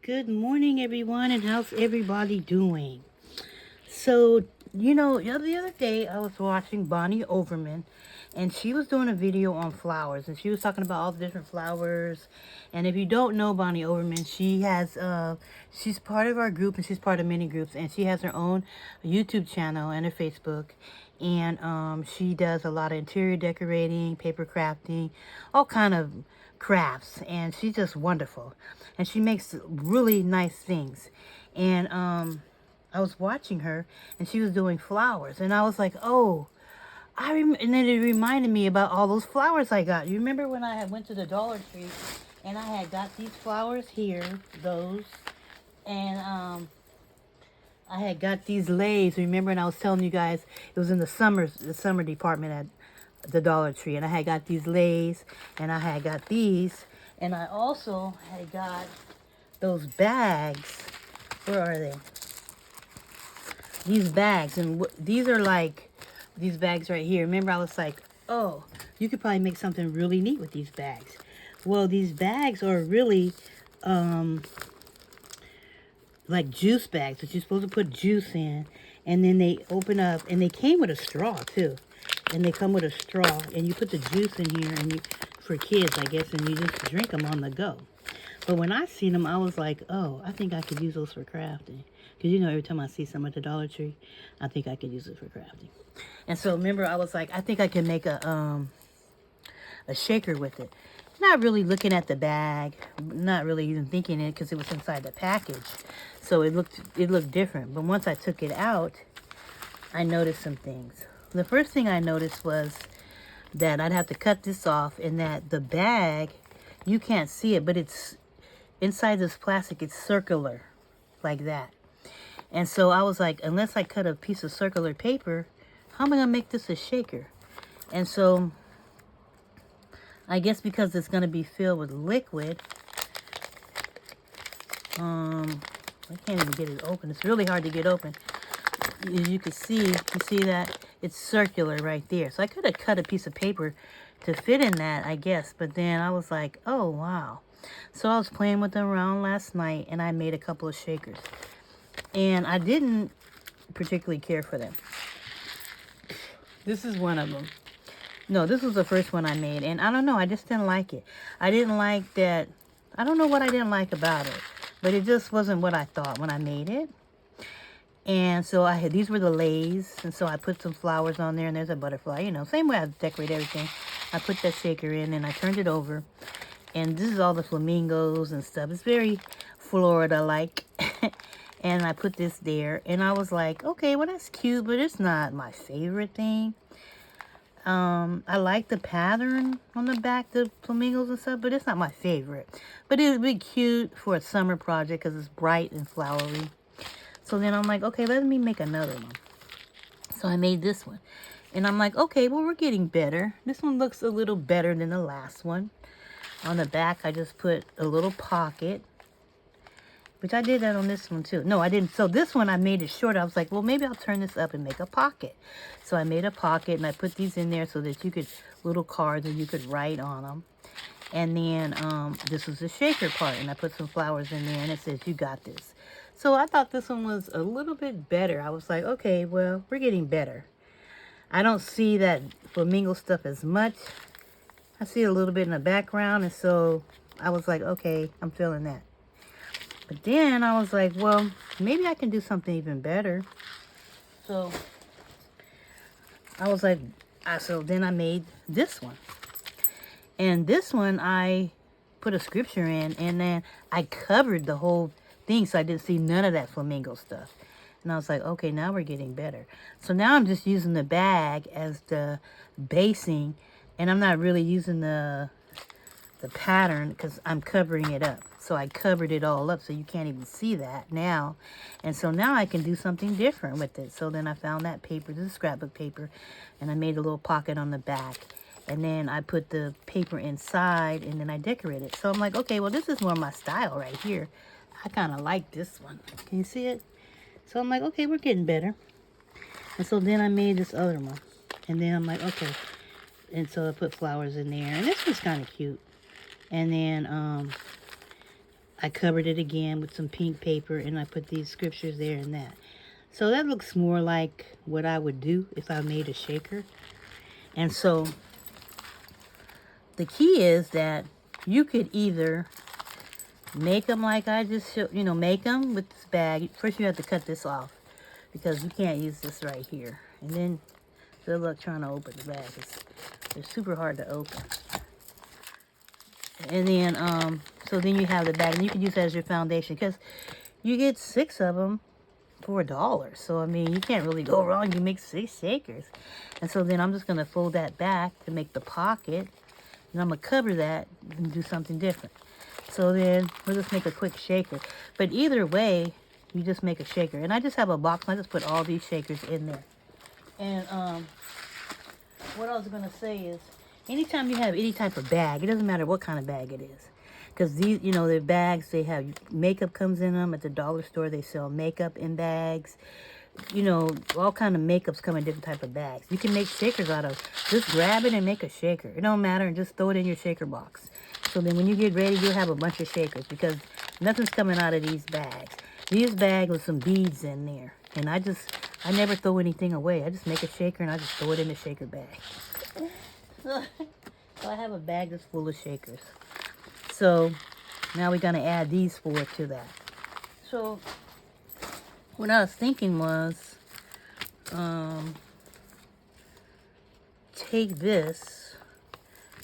Good morning, everyone, and how's everybody doing? So, the other day I was watching Bonnie Overman, and she was doing a video on flowers, and she was talking about all the different flowers. And if you don't know Bonnie Overman, she's part of our group, and she's part of many groups, and she has her own YouTube channel and a Facebook. And she does a lot of interior decorating, paper crafting, all kind of crafts, and she's just wonderful. And she makes really nice things. And I was watching her, and she was doing flowers, and I was like, oh, and then it reminded me about all those flowers I got. You remember when I had went to the Dollar Tree, and I had got these flowers here, those, and I had got these leis. Remember, and I was telling you guys it was in the summer department at the Dollar Tree, and I had got these leis, and I had got these, and I also had got those bags. Where are they? These bags, and these are like these bags right here. Remember, I was like, oh, you could probably make something really neat with these bags. Well, these bags are really like juice bags that you're supposed to put juice in, and then they open up, and they came with a straw too, and they come with a straw, and you put the juice in here, and you, for kids, I guess, and you just drink them on the go. But when I seen them, I was like, oh, I think I could use those for crafting. Because, every time I see some at the Dollar Tree, I think I could use it for crafting. And so, remember, I was like, I think I can make a shaker with it. Not really looking at the bag, not really even thinking it because it was inside the package. So it looked different. But once I took it out, I noticed some things. The first thing I noticed was that I'd have to cut this off, and that the bag, you can't see it, but it's inside this plastic, it's circular like that. And so I was like, unless I cut a piece of circular paper, how am I going to make this a shaker? And so I guess because it's going to be filled with liquid, I can't even get it open. It's really hard to get open. As you can see, you see that? It's circular right there. So I could have cut a piece of paper to fit in that, I guess. But then I was like, oh, wow. So I was playing with them around last night, and I made a couple of shakers. And I didn't particularly care for them. This is one of them. No, this was the first one I made, and I don't know, I just didn't like it. I didn't like that. I don't know what I didn't like about it, but it just wasn't what I thought when I made it. And so these were the leis, and so I put some flowers on there, and there's a butterfly, same way I decorate everything. I put that shaker in, and I turned it over, and this is all the flamingos and stuff. It's very Florida-like. And I put this there, and I was like, okay, well, that's cute, but it's not my favorite thing. I like the pattern on the back, the flamingos and stuff, but it's not my favorite. But it would be cute for a summer project because it's bright and flowery. So then I'm like, okay, let me make another one. So I made this one. And I'm like, okay, well, we're getting better. This one looks a little better than the last one. On the back, I just put a little pocket. Which I did that on this one too. No, I didn't. So this one I made it short. I was like, well, maybe I'll turn this up and make a pocket. So I made a pocket, and I put these in there so that you could, little cards, and you could write on them. And then this was the shaker part, and I put some flowers in there, and it says, you got this. So I thought this one was a little bit better. I was like, okay, well, we're getting better. I don't see that flamingo stuff as much. I see a little bit in the background, and so I was like, okay, I'm feeling that. But then I was like, well, maybe I can do something even better. So I was like, so then I made this one. And this one I put a scripture in, and then I covered the whole thing so I didn't see none of that flamingo stuff. And I was like, okay, now we're getting better. So now I'm just using the bag as the basing, and I'm not really using the pattern because I'm covering it up. So I covered it all up so you can't even see that now. And so now I can do something different with it. So then I found that paper, this is scrapbook paper, and I made a little pocket on the back. And then I put the paper inside, and then I decorate it. So I'm like, okay, well, this is more my style right here. I kind of like this one. Can you see it? So I'm like, okay, we're getting better. And so then I made this other one. And then I'm like, okay. And so I put flowers in there. And this was kind of cute. And then I covered it again with some pink paper, and I put these scriptures there and that. So that looks more like what I would do if I made a shaker. And so the key is that you could either make them like I just showed, you know, make them with this bag. First you have to cut this off because you can't use this right here. And then good luck trying to open the bag. They're super hard to open. And then, so then you have the bag, and you can use that as your foundation because you get 6 of them for $1. So, I mean, you can't really go wrong. You make 6 shakers. And so then I'm just going to fold that back to make the pocket. And I'm going to cover that and do something different. So then we'll just make a quick shaker. But either way, you just make a shaker. And I just have a box, and I just put all these shakers in there. And what I was going to say is, anytime you have any type of bag, it doesn't matter what kind of bag it is. Because these, you know, the bags, they have makeup comes in them. At the dollar store, they sell makeup in bags. You know, all kind of makeups come in different type of bags. You can make shakers out of. Just grab it and make a shaker. It don't matter, and just throw it in your shaker box. So then when you get ready, you'll have a bunch of shakers because nothing's coming out of these bags. These bags with some beads in there. And I never throw anything away. I just make a shaker and I just throw it in the shaker bag. So I have a bag that's full of shakers. So now we're going to add these 4 to that. So what I was thinking was, take this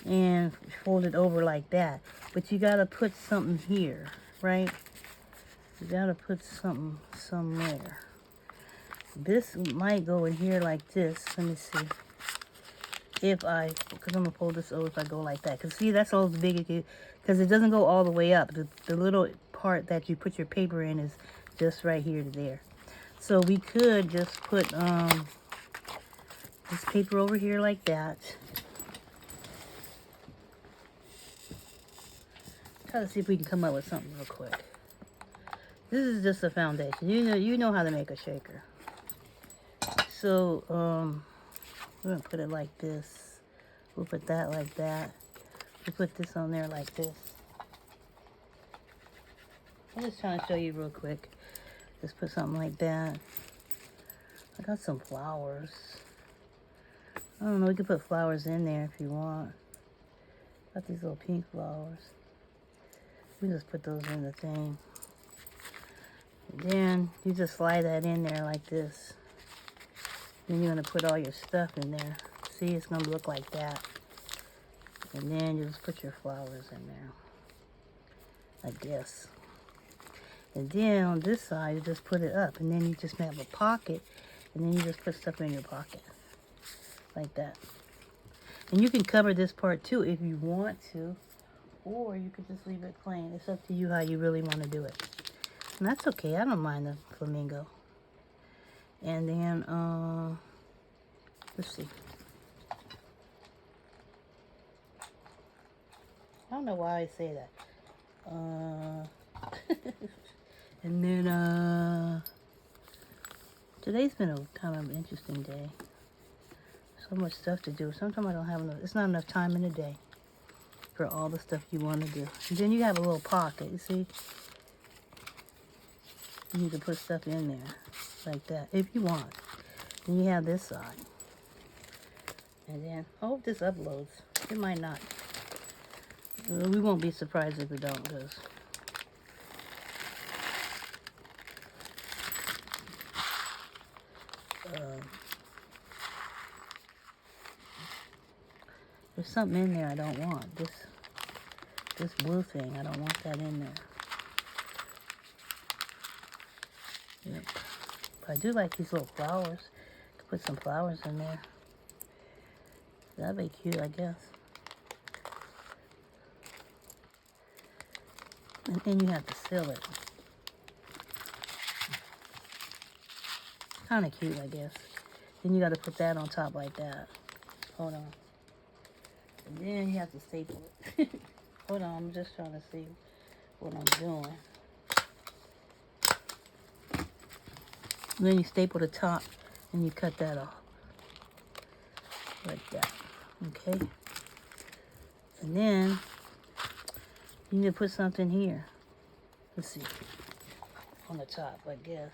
and fold it over like that. But you got to put something here, right? You got to put something somewhere. This might go in here like this. Let me see. Because I'm going to fold this over if I go like that. Because see, that's all the big, because it doesn't go all the way up. The little part that you put your paper in is just right here to there. So we could just put this paper over here like that. Try to see if we can come up with something real quick. This is just a foundation. You know how to make a shaker. So we're going to put it like this. We'll put that like that. We'll put this on there like this. I'm just trying to show you real quick. Just put something like that. I got some flowers. I don't know, we can put flowers in there if you want. Got these little pink flowers. We just put those in the thing. And then you just slide that in there like this. Then you're going to put all your stuff in there. See, it's going to look like that. And then you just put your flowers in there. Like this. And then on this side, you just put it up. And then you just have a pocket. And then you just put stuff in your pocket. Like that. And you can cover this part too if you want to. Or you could just leave it plain. It's up to you how you really want to do it. And that's okay. I don't mind the flamingo. And then, let's see. I don't know why I say that. And then, today's been a kind of interesting day. So much stuff to do. Sometimes I don't have enough. It's not enough time in the day for all the stuff you want to do. And then you have a little pocket, you see? You can put stuff in there like that if you want. Then you have this side. And then, I hope this uploads. It might not. We won't be surprised if it don't, because there's something in there I don't want. This blue thing, I don't want that in there. Yep. But I do like these little flowers. Could put some flowers in there. That'd be cute, I guess. And then you have to seal it. Kind of cute, I guess. Then you got to put that on top like that. Hold on. And then you have to staple it. Hold on, I'm just trying to see what I'm doing. And then you staple the top and you cut that off. Like that. Okay? And then you need to put something here. Let's see. On the top, I guess.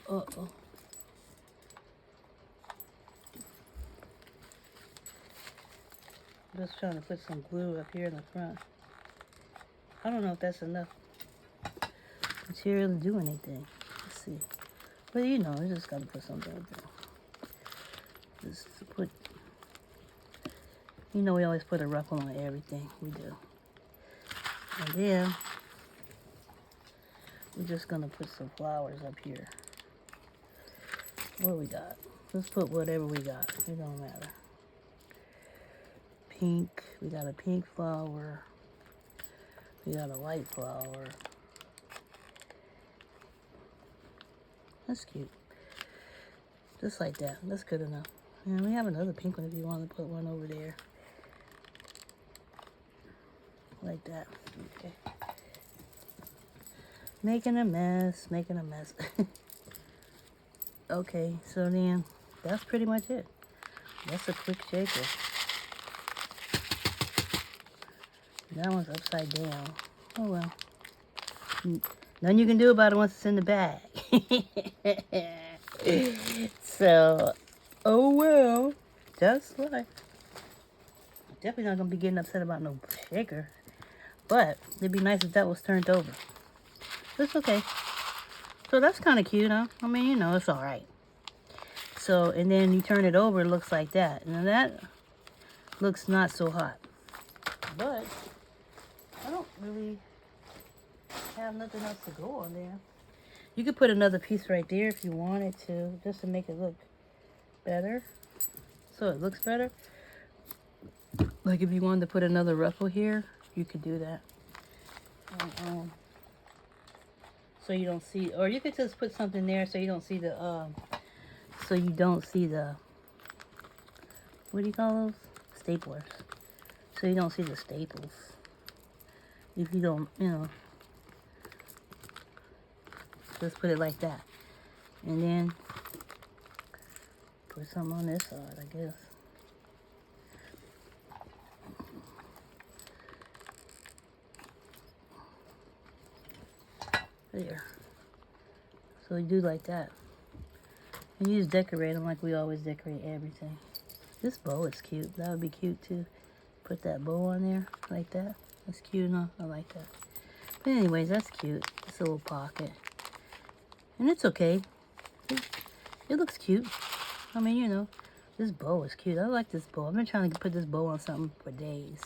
Uh-oh. Just trying to put some glue up here in the front. I don't know if that's enough material to do anything. Let's see. But you know, you just gotta put something up there. Just put, you know, we always put a ruffle on everything we do. And then we're just gonna put some flowers up here. What we got? Let's put whatever we got. It don't matter. Pink. We got a pink flower. We got a white flower. That's cute. Just like that. That's good enough. And we have another pink one if you want to put one over there. Like that. Okay. Making a mess. Making a mess. Okay, so then that's pretty much it. That's a quick shaker. That one's upside down. Oh well. Nothing you can do about it once it's in the bag. So, oh well. That's life. Definitely not going to be getting upset about no shaker. But it'd be nice if that was turned over. It's okay. So that's kind of cute, huh? I mean, you know, it's alright. So, and then you turn it over, it looks like that. Now that looks not so hot. But I don't really have nothing else to go on there. You could put another piece right there if you wanted to, just to make it look better. So it looks better. Like if you wanted to put another ruffle here, you could do that. So you don't see, or you could just put something there so you don't see the, what do you call those? Staplers. So you don't see the staples. If you don't, you know, just put it like that. And then put something on this side, I guess. There. So you do like that. And you just decorate them like we always decorate everything. This bow is cute. That would be cute too. Put that bow on there like that. That's cute enough. I like that. But anyways, that's cute. It's a little pocket. And it's okay. It looks cute. I mean, you know, this bow is cute. I like this bow. I've been trying to put this bow on something for days.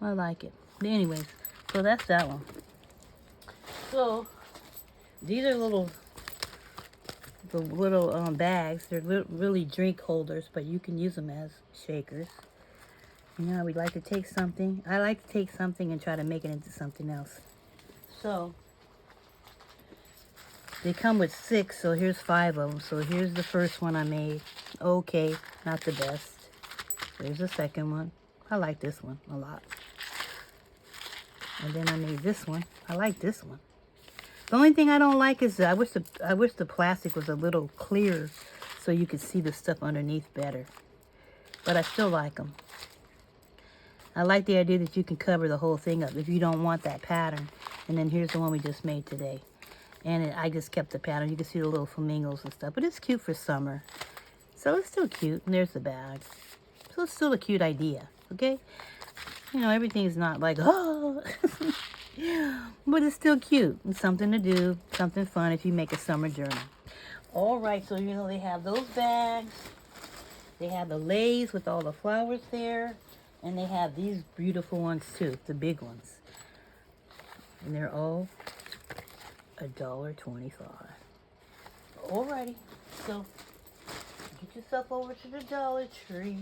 I like it. But anyways, so that's that one. So, these are the little bags. They're really drink holders, but you can use them as shakers. You know, we like to take something. I like to take something and try to make it into something else. So, they come with 6, so here's 5 of them. So here's the first one I made. Okay, not the best. There's the second one. I like this one a lot. And then I made this one. I like this one. The only thing I don't like is I wish the plastic was a little clearer so you could see the stuff underneath better. But I still like them. I like the idea that you can cover the whole thing up if you don't want that pattern. And then here's the one we just made today. And I just kept the pattern. You can see the little flamingos and stuff. But it's cute for summer. So it's still cute. And there's the bag. So it's still a cute idea. Okay? You know, everything's not like, oh. But it's still cute. It's something to do. Something fun if you make a summer journal. Alright, so you know they have those bags. They have the leis with all the flowers there. And they have these beautiful ones too. The big ones. And they're all $1.25. Alrighty. So get yourself over to the Dollar Tree.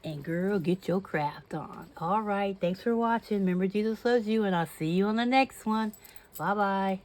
And girl, get your craft on. Alright, thanks for watching. Remember, Jesus loves you, and I'll see you on the next one. Bye-bye.